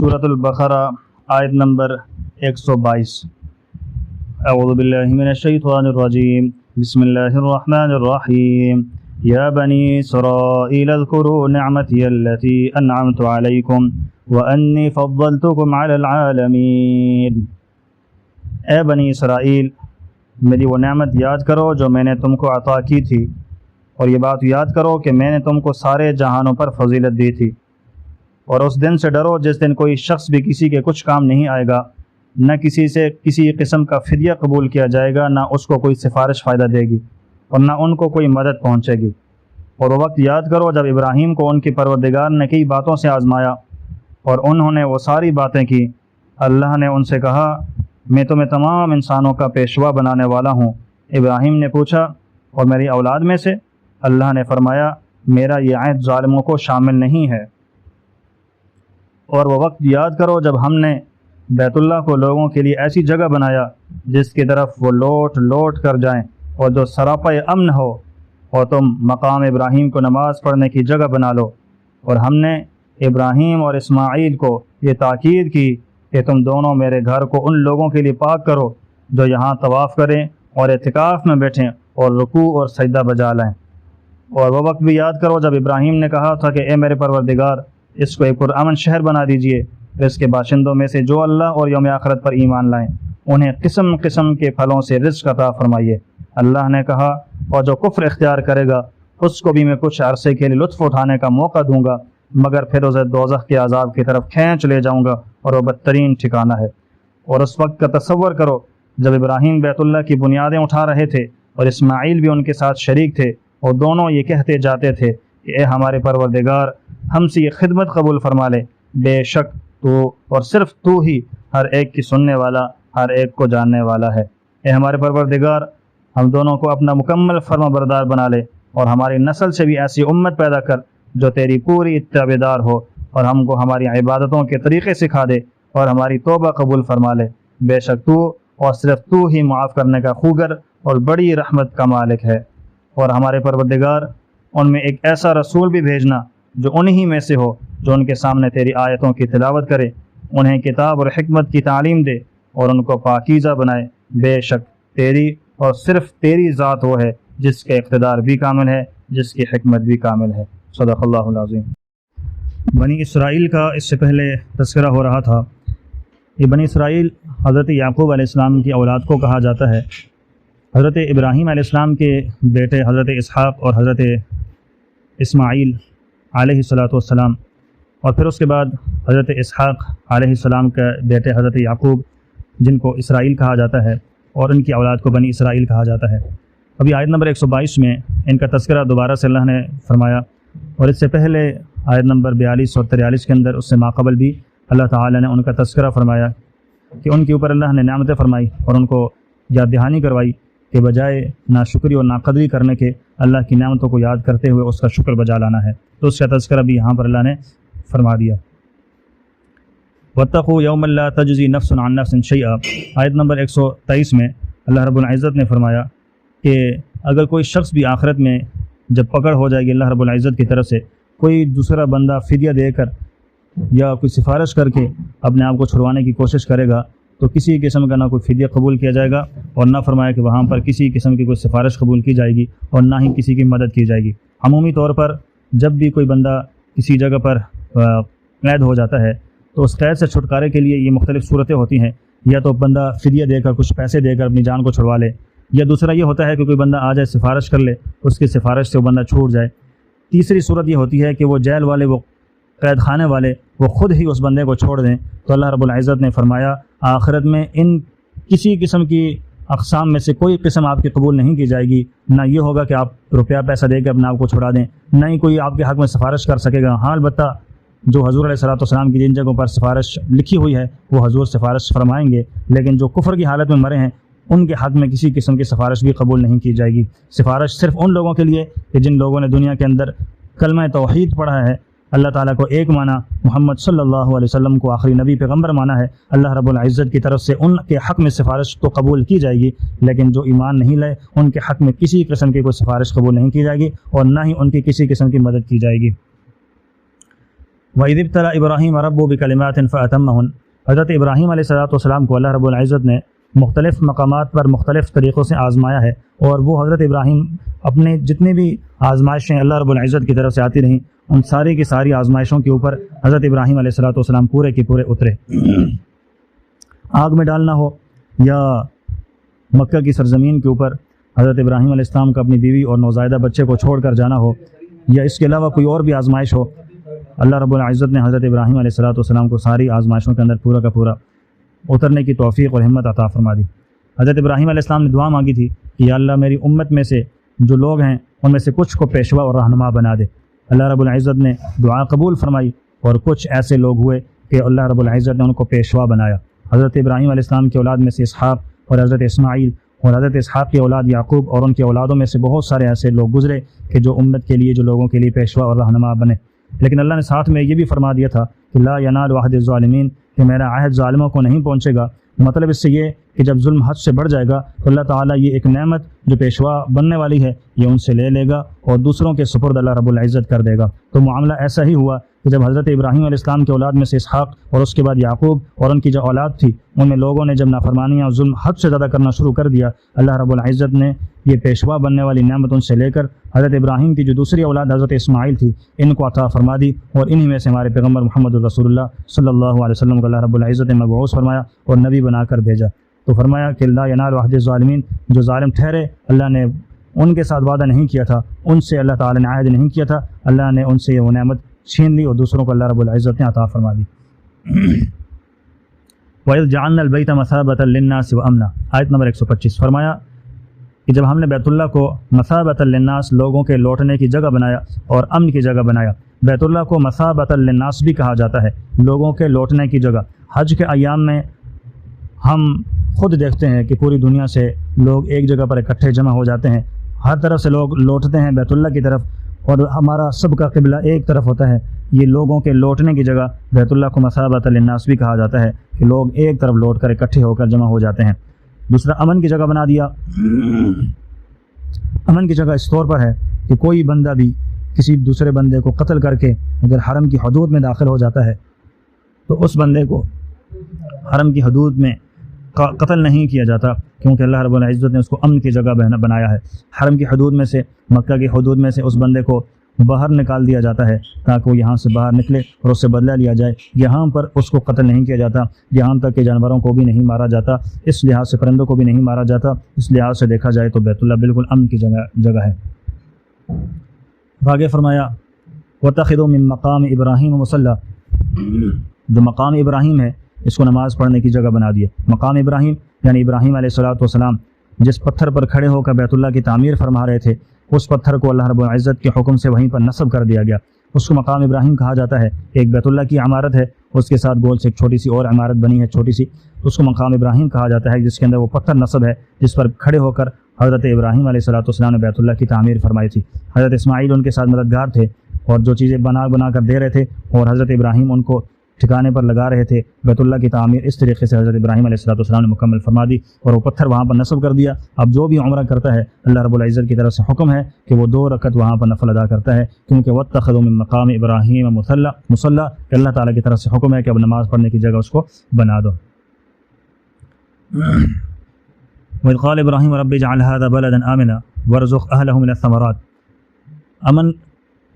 سورۃ البقرہ آیت نمبر 122۔ اعوذ باللہ من الشیطان الرجیم، بسم اللہ الرحمن الرحیم۔ یا بنی اسرائیل اذکروا نعمتی التی انعمت علیکم وانی فضلتکم علی العالمین۔ اے بنی اسرائیل، میری وہ نعمت یاد کرو جو میں نے تم کو عطا کی تھی، اور یہ بات یاد کرو کہ میں نے تم کو سارے جہانوں پر فضیلت دی تھی۔ اور اس دن سے ڈرو جس دن کوئی شخص بھی کسی کے کچھ کام نہیں آئے گا، نہ کسی سے کسی قسم کا فدیہ قبول کیا جائے گا، نہ اس کو کوئی سفارش فائدہ دے گی اور نہ ان کو کوئی مدد پہنچے گی۔ اور وہ وقت یاد کرو جب ابراہیم کو ان کی پروردگار نے کئی باتوں سے آزمایا اور انہوں نے وہ ساری باتیں کی۔ اللہ نے ان سے کہا، میں تمہیں تمام انسانوں کا پیشوا بنانے والا ہوں۔ ابراہیم نے پوچھا، اور میری اولاد میں سے؟ اللہ نے فرمایا، میرا یہ عہد ظالموں کو شامل نہیں ہے۔ اور وہ وقت یاد کرو جب ہم نے بیت اللہ کو لوگوں کے لیے ایسی جگہ بنایا جس کی طرف وہ لوٹ لوٹ کر جائیں اور جو سراپا امن ہو، اور تم مقام ابراہیم کو نماز پڑھنے کی جگہ بنا لو۔ اور ہم نے ابراہیم اور اسماعیل کو یہ تاکید کی کہ تم دونوں میرے گھر کو ان لوگوں کے لیے پاک کرو جو یہاں طواف کریں اور اعتکاف میں بیٹھیں اور رکوع اور سجدہ بجا لیں۔ اور وہ وقت بھی یاد کرو جب ابراہیم نے کہا تھا کہ اے میرے پروردگار، اس کو ایک پرامن شہر بنا دیجئے، اس کے باشندوں میں سے جو اللہ اور یوم آخرت پر ایمان لائیں انہیں قسم قسم کے پھلوں سے رزق عطا فرمائیے۔ اللہ نے کہا، اور جو کفر اختیار کرے گا اس کو بھی میں کچھ عرصے کے لیے لطف اٹھانے کا موقع دوں گا، مگر پھر اسے دوزخ کے عذاب کی طرف کھینچ لے جاؤں گا اور وہ بدترین ٹھکانہ ہے۔ اور اس وقت کا تصور کرو جب ابراہیم بیت اللہ کی بنیادیں اٹھا رہے تھے اور اسماعیل بھی ان کے ساتھ شریک تھے، اور دونوں یہ کہتے جاتے تھے کہ اے ہمارے پروردگار، ہم سے یہ خدمت قبول فرما لے، بے شک تو اور صرف تو ہی ہر ایک کی سننے والا، ہر ایک کو جاننے والا ہے۔ اے ہمارے پروردگار، ہم دونوں کو اپنا مکمل فرما بردار بنا لے، اور ہماری نسل سے بھی ایسی امت پیدا کر جو تیری پوری اتباع دار ہو، اور ہم کو ہماری عبادتوں کے طریقے سکھا دے اور ہماری توبہ قبول فرما لے۔ بے شک تو اور صرف تو ہی معاف کرنے کا خوگر اور بڑی رحمت کا مالک ہے۔ اور ہمارے پروردگار، ان میں ایک ایسا رسول بھی بھیجنا جو انہی میں سے ہو جو ان کے سامنے تیری آیتوں کی تلاوت کرے، انہیں کتاب اور حکمت کی تعلیم دے اور ان کو پاکیزہ بنائے۔ بے شک تیری اور صرف تیری ذات وہ ہے جس کے اقتدار بھی کامل ہے، جس کی حکمت بھی کامل ہے۔ صدق اللہ العظیم۔ بنی اسرائیل کا اس سے پہلے تذکرہ ہو رہا تھا۔ یہ بنی اسرائیل حضرت یعقوب علیہ السلام کی اولاد کو کہا جاتا ہے۔ حضرت ابراہیم علیہ السلام کے بیٹے حضرت اسحاق اور حضرت اسماعیل علیہ السلام، اور پھر اس کے بعد حضرت اسحاق علیہ السلام کے بیٹے حضرت یعقوب، جن کو اسرائیل کہا جاتا ہے، اور ان کی اولاد کو بنی اسرائیل کہا جاتا ہے۔ ابھی آیت نمبر 122 میں ان کا تذکرہ دوبارہ سے اللہ نے فرمایا، اور اس سے پہلے آیت نمبر 42 اور 43 کے اندر اس سے ماقبل بھی اللہ تعالی نے ان کا تذکرہ فرمایا کہ ان کے اوپر اللہ نے نعمتیں فرمائی اور ان کو یاد دہانی کروائی کہ بجائے ناشکری اور ناقدری کرنے کے اللہ کی نعمتوں کو یاد کرتے ہوئے اس کا شکر بجا لانا ہے۔ تو اس کا تذکرہ بھی یہاں پر اللہ نے فرما دیا۔ وَاتَّقُوا يَوْمًا لَا تَجْزِي نَفْسٌ عَن نَفْسٍ شَيْئًا، آیت نمبر 123 میں اللہ رب العزت نے فرمایا کہ اگر کوئی شخص بھی آخرت میں جب پکڑ ہو جائے گی اللہ رب العزت کی طرف سے، کوئی دوسرا بندہ فدیہ دے کر یا کوئی سفارش کر کے اپنے آپ کو چھڑوانے کی کوشش کرے گا تو کسی قسم کا نہ کوئی فدیہ قبول کیا جائے گا، اور نہ فرمایا کہ وہاں پر کسی قسم کی کوئی سفارش قبول کی جائے گی، اور نہ ہی کسی کی مدد کی جائے گی۔ عمومی طور پر جب بھی کوئی بندہ کسی جگہ پر قید ہو جاتا ہے تو اس قید سے چھٹکارے کے لیے یہ مختلف صورتیں ہوتی ہیں، یا تو بندہ فدیہ دے کر کچھ پیسے دے کر اپنی جان کو چھڑوا لے، یا دوسرا یہ ہوتا ہے کہ کوئی بندہ آ جائے سفارش کر لے، اس کی سفارش سے وہ بندہ چھوٹ جائے۔ تیسری صورت یہ ہوتی ہے کہ وہ جیل والے، وہ قید خانے والے، وہ خود ہی اس بندے کو چھوڑ دیں۔ تو اللہ رب العزت نے فرمایا آخرت میں ان کسی قسم کی اقسام میں سے کوئی قسم آپ کی قبول نہیں کی جائے گی، نہ یہ ہوگا کہ آپ روپیہ پیسہ دے کے اپنے آپ کو چھڑا دیں، نہ ہی کوئی آپ کے حق میں سفارش کر سکے گا۔ ہاں البتہ جو حضور علیہ السلام کی جن جگہوں پر سفارش لکھی ہوئی ہے وہ حضور سفارش فرمائیں گے، لیکن جو کفر کی حالت میں مرے ہیں ان کے حق میں کسی قسم کی سفارش بھی قبول نہیں کی جائے گی۔ سفارش صرف ان لوگوں کے لیے کہ جن لوگوں نے دنیا کے اندر کلمہ توحید پڑھا ہے، اللہ تعالیٰ کو ایک مانا، محمد صلی اللہ علیہ وسلم کو آخری نبی پیغمبر مانا ہے، اللہ رب العزت کی طرف سے ان کے حق میں سفارش تو قبول کی جائے گی، لیکن جو ایمان نہیں لائے ان کے حق میں کسی قسم کی کوئی سفارش قبول نہیں کی جائے گی، اور نہ ہی ان کی کسی قسم کی مدد کی جائے گی۔ وَإِذِ ابْتَلَى إِبْرَاهِيمَ رَبُّهُ بِكَلِمَاتٍ فَأَتَمَّهُنَّ، حضرت ابراہیم علیہ السلام کو اللہ رب العزت نے مختلف مقامات پر مختلف طریقوں سے آزمایا ہے، اور وہ حضرت ابراہیم اپنے جتنی بھی آزمائشیں اللہ رب العزت کی طرف سے آتی رہیں، ان ساری کی ساری آزمائشوں کے اوپر حضرت ابراہیم علیہ السلام پورے کے پورے اترے۔ آگ میں ڈالنا ہو یا مکہ کی سرزمین کے اوپر حضرت ابراہیم علیہ السلام کا اپنی بیوی اور نوزائیدہ بچے کو چھوڑ کر جانا ہو، یا اس کے علاوہ کوئی اور بھی آزمائش ہو، اللہ رب العزت نے حضرت ابراہیم علیہ السلام کو ساری آزمائشوں کے اندر پورا کا پورا اترنے کی توفیق اور ہمت عطا فرما دی۔ حضرت ابراہیم علیہ السلام نے دعا مانگی تھی کہ یا اللہ میری امت میں سے جو لوگ ہیں ان میں سے کچھ کو پیشوا اور رہنما بنا دے۔ اللہ رب العزت نے دعا قبول فرمائی، اور کچھ ایسے لوگ ہوئے کہ اللہ رب العزت نے ان کو پیشوا بنایا۔ حضرت ابراہیم علیہ السلام کی اولاد میں سے اسحاق اور حضرت اسماعیل، اور حضرت اسحاق کی اولاد یعقوب، اور ان کی اولادوں میں سے بہت سارے ایسے لوگ گزرے کہ جو امت کے لیے، جو لوگوں کے لیے پیشوا اور رہنما بنے۔ لیکن اللہ نے ساتھ میں یہ بھی فرما دیا تھا کہ لا ینال عہد الظالمین، کہ میرا عہد ظالموں کو نہیں پہنچے گا۔ مطلب اس سے یہ کہ جب ظلم حد سے بڑھ جائے گا تو اللہ تعالیٰ یہ ایک نعمت جو پیشوا بننے والی ہے یہ ان سے لے لے گا اور دوسروں کے سپرد اللہ رب العزت کر دے گا۔ تو معاملہ ایسا ہی ہوا کہ جب حضرت ابراہیم علیہ السلام کے اولاد میں سے اسحاق اور اس کے بعد یعقوب اور ان کی جو اولاد تھی، ان میں لوگوں نے جب نافرمانیاں اور ظلم حد سے زیادہ کرنا شروع کر دیا، اللہ رب العزت نے یہ پیشوا بننے والی نعمت ان سے لے کر حضرت ابراہیم کی جو دوسری اولاد حضرت اسماعیل تھی ان کو عطا فرما دی، اور انہی میں سے ہمارے پیغمبر محمد رسول اللہ صلی اللہ علیہ وسلم کو اللہ رب العزت نے مبعوث فرمایا اور نبی بنا کر بھیجا۔ تو فرمایا کہ لا ینال عہد الظالمین، جو ظالم ٹھہرے اللہ نے ان کے ساتھ وعدہ نہیں کیا تھا، ان سے اللہ تعالیٰ نے عہد نہیں کیا تھا، اللہ نے ان سے وہ نعمت چھین لی اور دوسروں کو اللہ رب العزت نے عطا فرما دی۔ وَإِذْ جَعَلْنَا الْبَيْتَ مَثَابَةً لِلنَّاسِ وَأَمْنًا، آیت نمبر 125، فرمایا کہ جب ہم نے بیت اللہ کو مثابۃ للناس، لوگوں کے لوٹنے کی جگہ بنایا اور امن کی جگہ بنایا۔ بیت اللہ کو مثابۃ للناس بھی کہا جاتا ہے، لوگوں کے لوٹنے کی جگہ۔ حج کے ایام میں ہم خود دیکھتے ہیں کہ پوری دنیا سے لوگ ایک جگہ پر اکٹھے جمع ہو جاتے ہیں، ہر طرف سے لوگ لوٹتے ہیں بیت اللہ کی طرف، اور ہمارا سب کا قبلہ ایک طرف ہوتا ہے۔ یہ لوگوں کے لوٹنے کی جگہ بیت اللہ کو مثابۃ للناس بھی کہا جاتا ہے کہ لوگ ایک طرف لوٹ کر اکٹھے ہو کر جمع ہو جاتے ہیں۔ دوسرا امن کی جگہ بنا دیا۔ امن کی جگہ اس طور پر ہے کہ کوئی بندہ بھی کسی دوسرے بندے کو قتل کر کے اگر حرم کی حدود میں داخل ہو جاتا ہے تو اس بندے کو حرم کی حدود میں قتل نہیں کیا جاتا، کیونکہ اللہ رب العزت نے اس کو امن کی جگہ بنایا ہے۔ حرم کی حدود میں سے، مکہ کی حدود میں سے اس بندے کو باہر نکال دیا جاتا ہے تاکہ وہ یہاں سے باہر نکلے اور اس سے بدلہ لیا جائے۔ یہاں پر اس کو قتل نہیں کیا جاتا، یہاں تک کہ جانوروں کو بھی نہیں مارا جاتا، اس لحاظ سے پرندوں کو بھی نہیں مارا جاتا۔ اس لحاظ سے دیکھا جائے تو بیت اللہ بالکل امن کی جگہ ہے۔ آگے فرمایا وَاتَّخِذُوا مِن مَقَامِ إِبْرَاهِيمَ مُصَلًّى، جو مقام ابراہیم ہے اس کو نماز پڑھنے کی جگہ بنا دیے۔ مقام ابراہیم یعنی ابراہیم علیہ السلام جس پتھر پر کھڑے ہو کر بیت اللہ کی تعمیر فرما رہے تھے، اس پتھر کو اللہ رب العزت کے حکم سے وہیں پر نصب کر دیا گیا، اس کو مقام ابراہیم کہا جاتا ہے۔ ایک بیت اللہ کی عمارت ہے، اس کے ساتھ گول سے ایک چھوٹی سی اور عمارت بنی ہے چھوٹی سی، اس کو مقام ابراہیم کہا جاتا ہے، جس کے اندر وہ پتھر نصب ہے جس پر کھڑے ہو کر حضرت ابراہیم علیہ السلام نے بیت اللہ کی تعمیر فرمائی تھی۔ حضرت اسماعیل ان کے ساتھ مددگار تھے اور جو چیزیں بنا کر دے رہے تھے، اور حضرت ابراہیم ان کو ٹھکانے پر لگا رہے تھے۔ بیت اللہ کی تعمیر اس طریقے سے حضرت ابراہیم علیہ السلام نے مکمل فرما دی اور وہ پتھر وہاں پر نصب کر دیا۔ اب جو بھی عمرہ کرتا ہے اللہ رب العزت کی طرف سے حکم ہے کہ وہ 2 رکعت وہاں پر نفل ادا کرتا ہے، کیونکہ واتخذوا من مقام ابراہیم مصلی، کہ اللہ تعالیٰ کی طرف سے حکم ہے کہ اب نماز پڑھنے کی جگہ اس کو بنا دو۔ وَإِذْ قَالَ إِبْرَاهِيمُ رَبِّ اجْعَلْ هَٰذَا بَلَدًا آمِنًا وَارْزُقْ أَهْلَهُ مِنَ الثَّمَرَاتِ، امن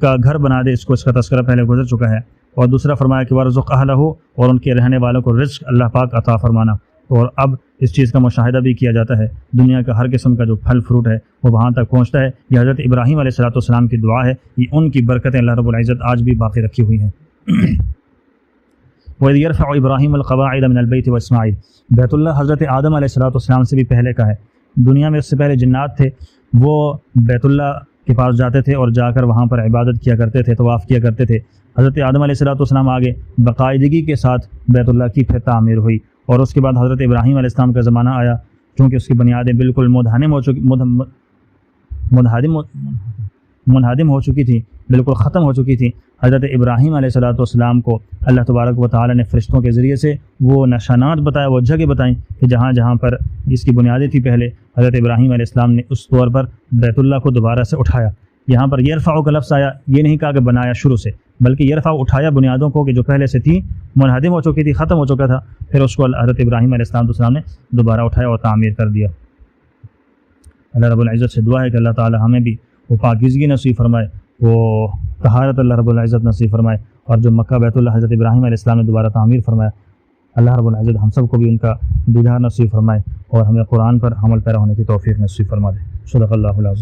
کا گھر بنا دے، اس کا تذکرہ پہلے گزر چکا ہے۔ اور دوسرا فرمایا کہ وَارْزُقْ أَهْلَهُ، اور ان کے رہنے والوں کو رزق اللہ پاک عطا فرمانا۔ اور اب اس چیز کا مشاہدہ بھی کیا جاتا ہے، دنیا کا ہر قسم کا جو پھل فروٹ ہے وہ وہاں تک پہنچتا ہے۔ یہ حضرت ابراہیم علیہ السلام کی دعا ہے، یہ ان کی برکتیں اللہ رب العزت آج بھی باقی رکھی ہوئی ہیں۔ وَإِذْ يَرْفَعُ إِبْرَاهِيمُ الْقَوَاعِدَ مِنَ الْبَيْتِ وَإِسْمَاعِيلُ، بیت اللہ حضرت آدم علیہ السلام سے بھی پہلے کا ہے۔ دنیا میں اس سے پہلے جنات تھے، وہ بیت اللہ کے پاس جاتے تھے اور جا کر وہاں پر عبادت کیا کرتے تھے، طواف کیا کرتے تھے۔ حضرت آدم علیہ السلام آگے باقاعدگی کے ساتھ بیت اللہ کی پھر تعمیر ہوئی، اور اس کے بعد حضرت ابراہیم علیہ السلام کا زمانہ آیا، چونکہ اس کی بنیادیں بالکل منہدم ہو چکی تھیں، بالکل ختم ہو چکی تھیں۔ حضرت ابراہیم علیہ السلام کو اللہ تبارک و تعالی نے فرشتوں کے ذریعے سے وہ نشانات بتایا، وہ جگہ بتائیں کہ جہاں جہاں پر اس کی بنیادیں تھی پہلے، حضرت ابراہیم علیہ السلام نے اس طور پر بیت اللہ کو دوبارہ سے اٹھایا۔ یہاں پر یرفع کا لفظ آیا، یہ نہیں کہا کہ بنایا شروع سے، بلکہ یرفع اٹھایا بنیادوں کو کہ جو پہلے سے تھی منہدم ہو چکی تھی، ختم ہو چکا تھا، پھر اس کو حضرت ابراہیم علیہ السلام نے دوبارہ اٹھایا اور تعمیر کر دیا۔ اللہ رب العزت سے دعا ہے کہ اللہ تعالی ہمیں بھی وہ پاکیزگی نصیب فرمائے، وہ طہارت اللہ رب العزت نصیب فرمائے، اور جو مکہ بیت اللہ حضرت ابراہیم علیہ السلام نے دوبارہ تعمیر فرمایا، اللہ رب العزت ہم سب کو بھی ان کا دیدار نصیب فرمائے اور ہمیں قرآن پر عمل پیرا ہونے کی توفیق نصیب فرما دے۔ صدق اللہ العظیم۔